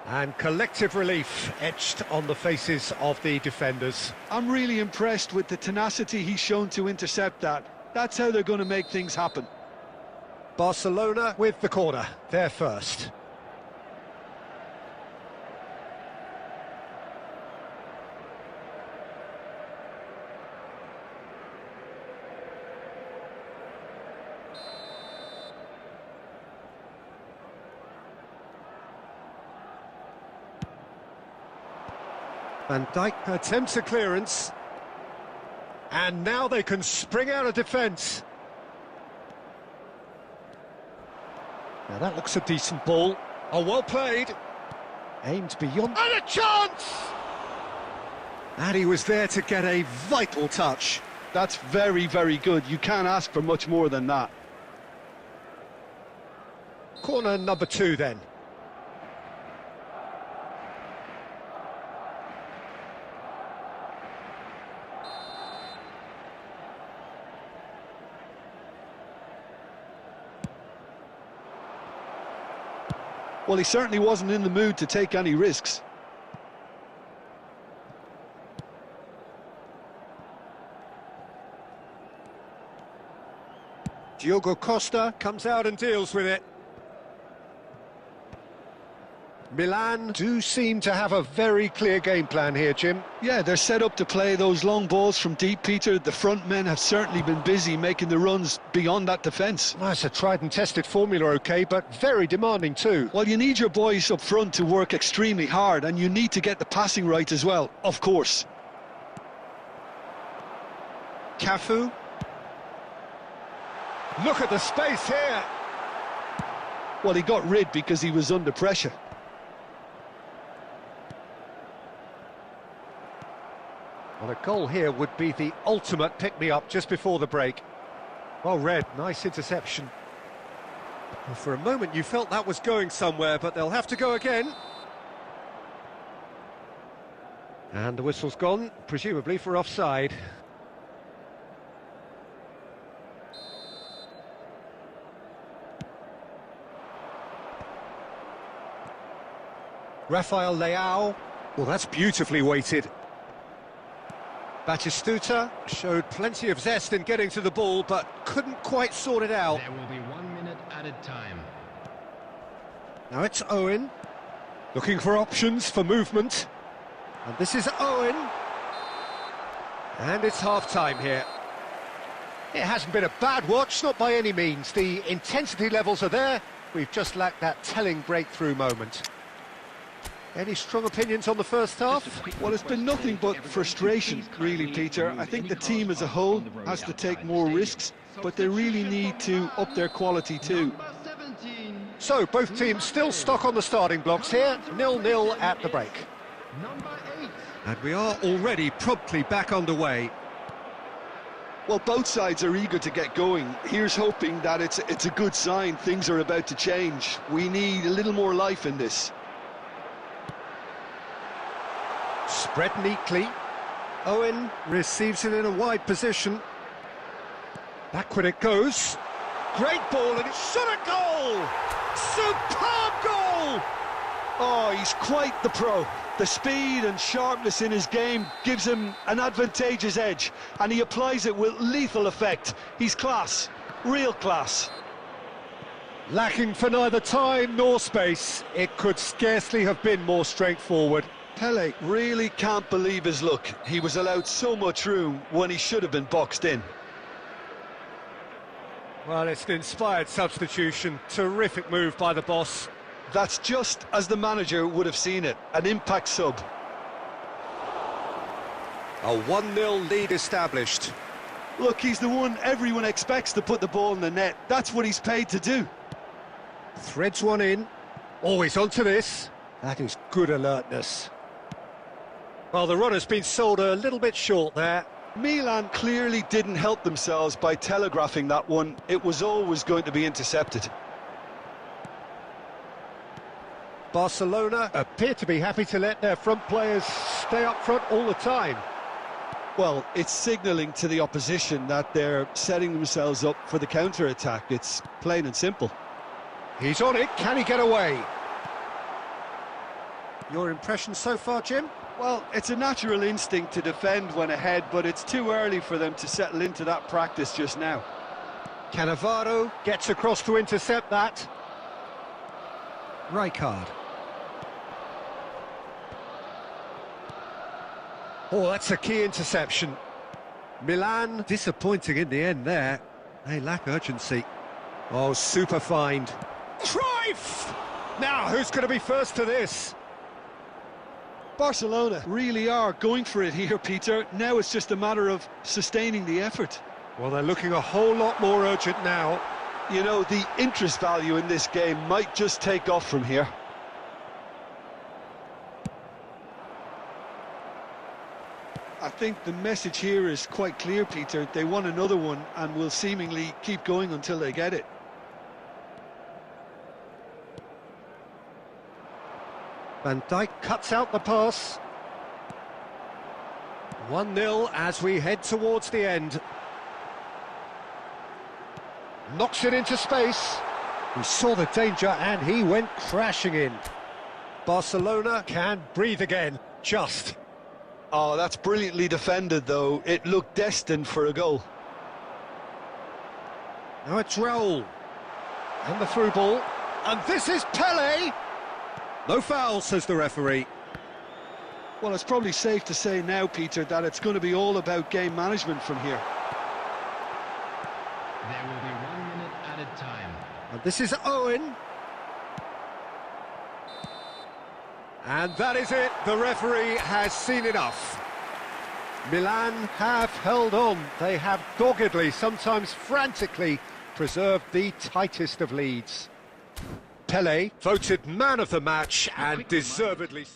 And collective relief etched on the faces of the defenders. I'm really impressed with the tenacity he's shown to intercept that. That's how they're going to make things happen. Barcelona with the corner, they're first. Van Dijk attempts a clearance. And now they can spring out of defence. Now that looks a decent ball. Oh, well played. Aimed beyond... And a chance! And he was there to get a vital touch. That's very, very good. You can't ask for much more than that. Corner number 2 then. Well, he certainly wasn't in the mood to take any risks. Diogo Costa comes out and deals with it. Milan do seem to have a very clear game plan here, Jim. Yeah, they're set up to play those long balls from deep, Peter. The front men have certainly been busy making the runs beyond that defence. Well, it's a tried and tested formula, OK, but very demanding too. Well, you need your boys up front to work extremely hard, and you need to get the passing right as well, of course. Cafu. Look at the space here. Well, he got rid because he was under pressure. Well, a goal here would be the ultimate pick-me-up just before the break. Well read, nice interception. Well, for a moment you felt that was going somewhere, but they'll have to go again. And the whistle's gone, presumably for offside. Rafael Leao. Well, that's beautifully weighted. Batistuta showed plenty of zest in getting to the ball, but couldn't quite sort it out. There will be 1 minute added time. Now it's Owen, looking for options for movement. And this is Owen. And it's half-time here. It hasn't been a bad watch, not by any means. The intensity levels are there. We've just lacked that telling breakthrough moment. Any strong opinions on the first half? Well, it's been nothing but frustration, really, Peter. I think the team as a whole has to take more risks, but they really need to up their quality too. Number 17. So, both teams still stuck on the starting blocks here, 0-0 at the break. Number 8. And we are already promptly back underway. Well, both sides are eager to get going. Here's hoping that it's a good sign. Things are about to change. We need a little more life in this. Spread neatly. Owen receives it in a wide position. Backward it goes. Great ball, and it's shot at goal! Superb goal! Oh, he's quite the pro. The speed and sharpness in his game gives him an advantageous edge, and he applies it with lethal effect. He's class, real class. Lacking for neither time nor space, it could scarcely have been more straightforward. Pele really can't believe his luck. He was allowed so much room when he should have been boxed in. Well, it's an inspired substitution. Terrific move by the boss. That's just as the manager would have seen it, an impact sub. A 1-0 lead established. Look, he's the one everyone expects to put the ball in the net. That's what he's paid to do. Threads one in. Always onto this. That is good alertness. Well, the runner's been sold a little bit short there. Milan clearly didn't help themselves by telegraphing that one. It was always going to be intercepted. Barcelona appear to be happy to let their front players stay up front all the time. Well, it's signalling to the opposition that they're setting themselves up for the counter-attack. It's plain and simple. He's on it. Can he get away? Your impression so far, Jim? Well, it's a natural instinct to defend when ahead, but it's too early for them to settle into that practice just now. Cannavaro gets across to intercept that. Rijkaard. Oh, that's a key interception. Milan disappointing in the end there. They lack urgency. Oh, super find. Cruyff! Now, who's going to be first to this? Barcelona really are going for it here, Peter. Now it's just a matter of sustaining the effort. Well, they're looking a whole lot more urgent now. You know, the interest value in this game might just take off from here. I think the message here is quite clear, Peter. They want another one and will seemingly keep going until they get it. Van Dijk cuts out the pass. 1-0 as we head towards the end. Knocks it into space. He saw the danger and he went crashing in. Barcelona can breathe again, just. Oh, that's brilliantly defended, though. It looked destined for a goal. Now it's Raul. And the through ball. And this is Pele! No foul, says the referee. Well, it's probably safe to say now, Peter, that it's going to be all about game management from here. There will be 1 minute added time. And this is Owen. And that is it. The referee has seen enough. Milan have held on. They have doggedly, sometimes frantically, preserved the tightest of leads. Pele voted man of the match and deservedly.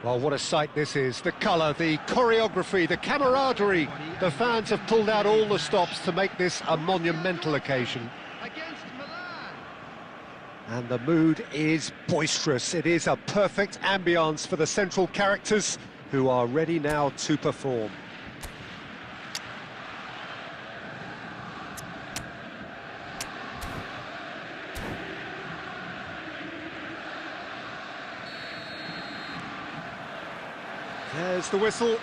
Well, what a sight this is. The colour, the choreography, the camaraderie. The fans have pulled out all the stops to make this a monumental occasion. Against Milan. And the mood is boisterous. It is a perfect ambience for the central characters who are ready now to perform. There's the whistle.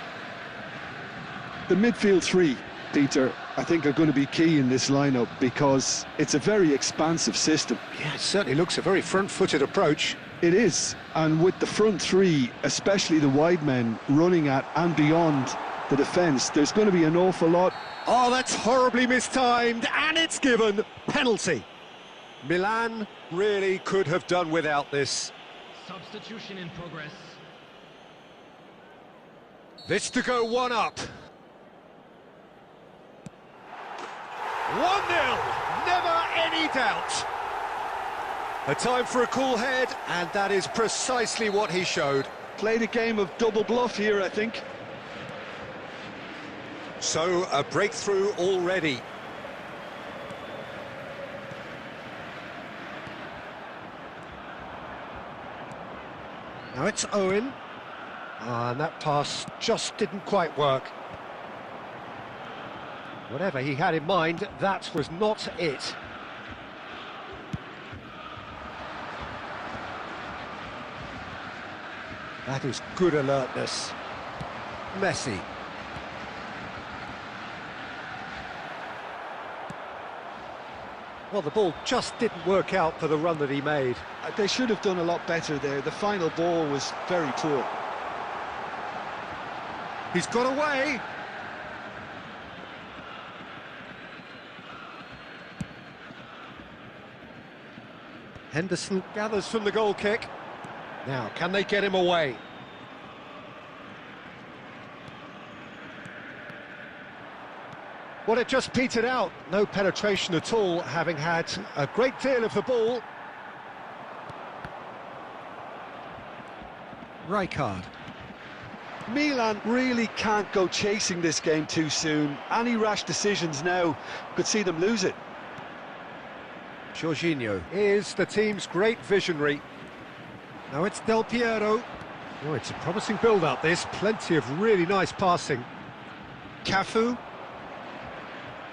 The midfield three, Peter, I think are going to be key in this lineup because it's a very expansive system. Yeah, it certainly looks a very front-footed approach. It is, and with the front three, especially the wide men, running at and beyond the defence, there's going to be an awful lot. Oh, that's horribly mistimed, and it's given. Penalty. Milan really could have done without this. Substitution in progress. This to go one up. 1-0, never any doubt. A time for a cool head, and that is precisely what he showed. Played a game of double bluff here, I think. So, a breakthrough already. Now it's Owen. And that pass just didn't quite work. Whatever he had in mind, that was not it. That is good alertness. Messi. Well, the ball just didn't work out for the run that he made. They should have done a lot better there. The final ball was very poor. He's got away. Henderson gathers from the goal kick. Now, can they get him away? Well, it just petered out. No penetration at all, having had a great deal of the ball. Rijkaard. Milan really can't go chasing this game too soon. Any rash decisions now could see them lose it. Jorginho is the team's great visionary. Now it's Del Piero. Oh, it's a promising build-up, this. Plenty of really nice passing. Cafu.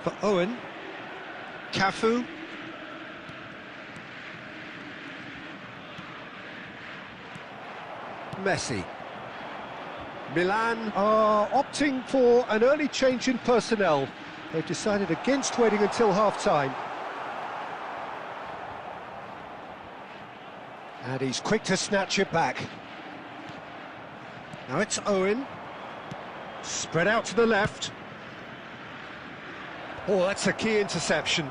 For Owen. Cafu. Messi. Milan are opting for an early change in personnel. They've decided against waiting until half-time. And he's quick to snatch it back. Now it's Owen. Spread out to the left. Oh, that's a key interception.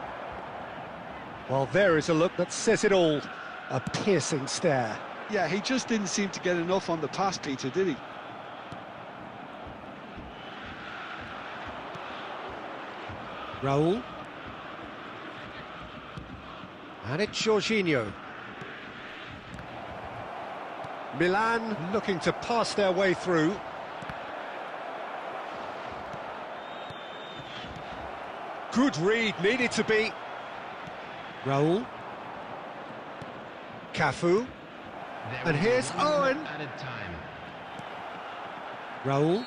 Well, there is a look that says it all. A piercing stare. Yeah, he just didn't seem to get enough on the pass, Peter, did he? Raul. And it's Jorginho. Milan looking to pass their way through. Good read, needed to be. Raul. Cafu. And here's Owen. Added time. Raul.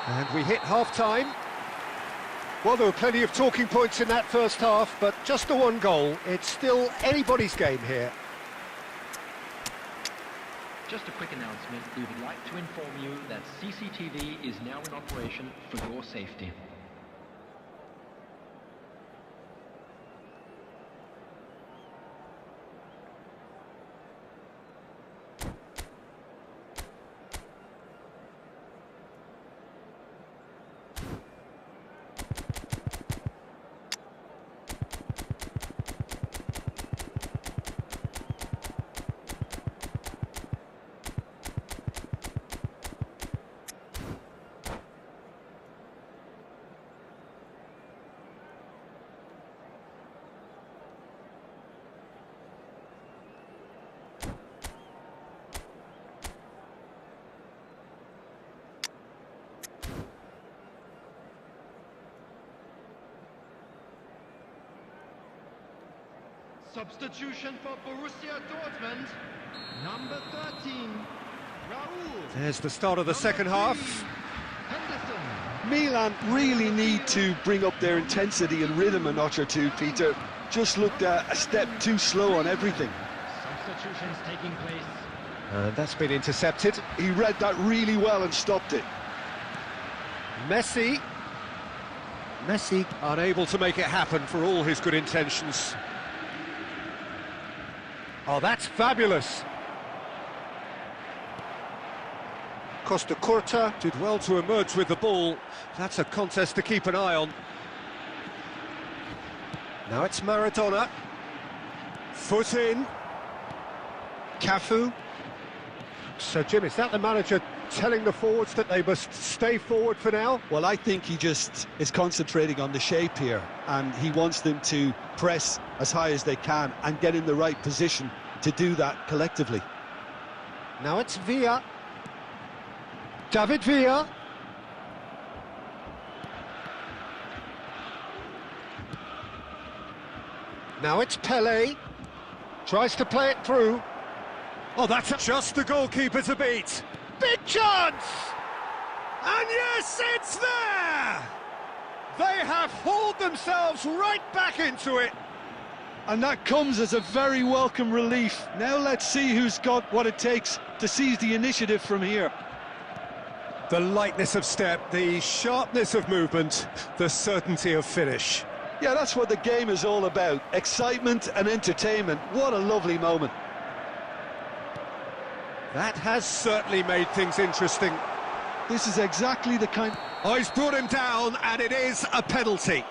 And we hit half-time. Well, there were plenty of talking points in that first half, but just the one goal. It's still anybody's game here. Just a quick announcement. We would like to inform you that CCTV is now in operation for your safety. Substitution for Borussia Dortmund. Number 13, Raul. There's the start of the second half. Henderson. Milan really need to bring up their intensity and rhythm a notch or two, Peter. Just looked a step too slow on everything. Substitutions taking place. And that's been intercepted. He read that really well and stopped it. Messi unable to make it happen for all his good intentions. Oh, that's fabulous. Costa Curta did well to emerge with the ball. That's a contest to keep an eye on. Now it's Maradona. Foot in. Cafu. So, Jim, is that the manager telling the forwards that they must stay forward for now? Well, I think he just is concentrating on the shape here, and he wants them to press as high as they can and get in the right position to do that collectively. Now it's Villa. David Villa. Now it's Pele. Tries to play it through. Oh, that's just the goalkeeper to beat. Big chance! And yes, it's there! They have hauled themselves right back into it. And that comes as a very welcome relief. Now let's see who's got what it takes to seize the initiative from here. The lightness of step, the sharpness of movement, the certainty of finish. Yeah, that's what the game is all about. Excitement and entertainment. What a lovely moment. That has certainly made things interesting. This is exactly the kind... Oh, he's brought him down, and it is a penalty.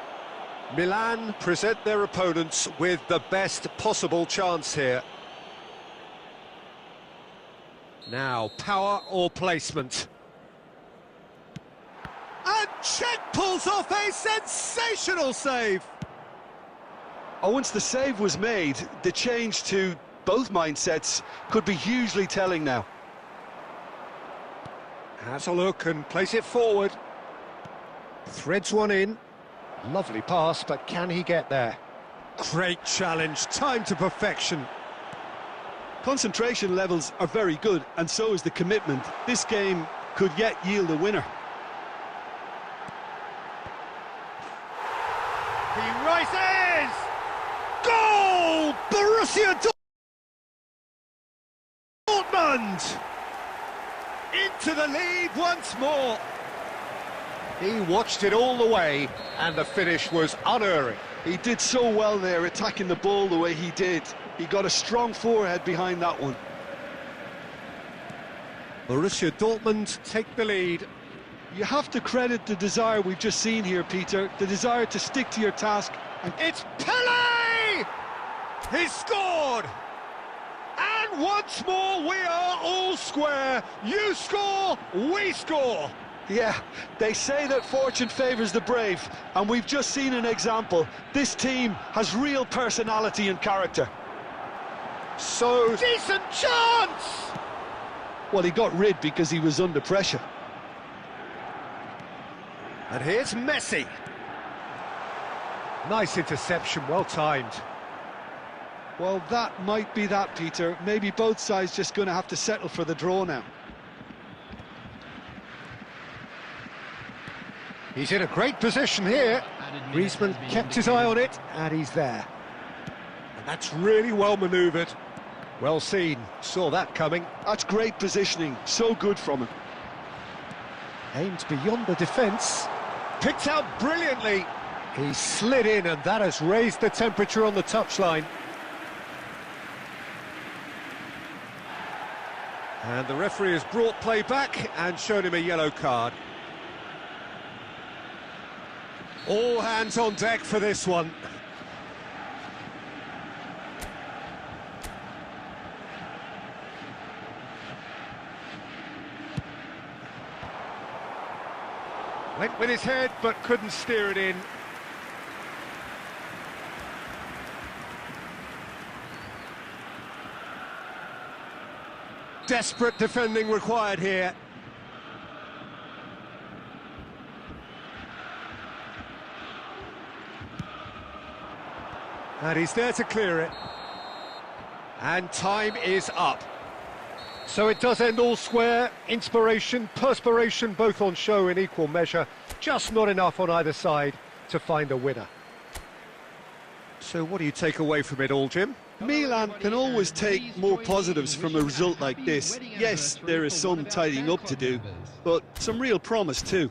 Milan present their opponents with the best possible chance here. Now, power or placement. And Cech pulls off a sensational save. Oh, once the save was made, the change to both mindsets could be hugely telling now. Has a look and plays it forward. Threads one in. Lovely pass, but can he get there? Great challenge, time to perfection. Concentration levels are very good, and so is the commitment. This game could yet yield a winner. He rises! Goal! Borussia Dortmund! Into the lead once more. He watched it all the way, and the finish was unerring. He did so well there, attacking the ball the way he did. He got a strong forehead behind that one. Borussia Dortmund take the lead. You have to credit the desire we've just seen here, Peter. The desire to stick to your task. And It's Pele! He scored! And once more we are all square. You score, we score. yeah, they say that fortune favours the brave, and we've just seen an example. This team has real personality and character. So decent chance! Well, he got rid because he was under pressure. And here's Messi. Nice interception, well timed. Well, that might be that, Peter. Maybe both sides just going to have to settle for the draw now. He's in a great position here. Griezmann kept his eye on it, and he's there. And that's really well manoeuvred. Well seen, saw that coming. That's great positioning, so good from him. Aimed beyond the defence. Picked out brilliantly. He slid in, and that has raised the temperature on the touchline. And the referee has brought play back and shown him a yellow card. All hands on deck for this one. Went with his head, but couldn't steer it in. Desperate defending required here. And he's there to clear it. And time is up. So it does end all square. Inspiration, perspiration, both on show in equal measure. Just not enough on either side to find a winner. So what do you take away from it all, Jim? Milan can always take more positives from a result like this. Yes, there is some tidying up to do, but some real promise too.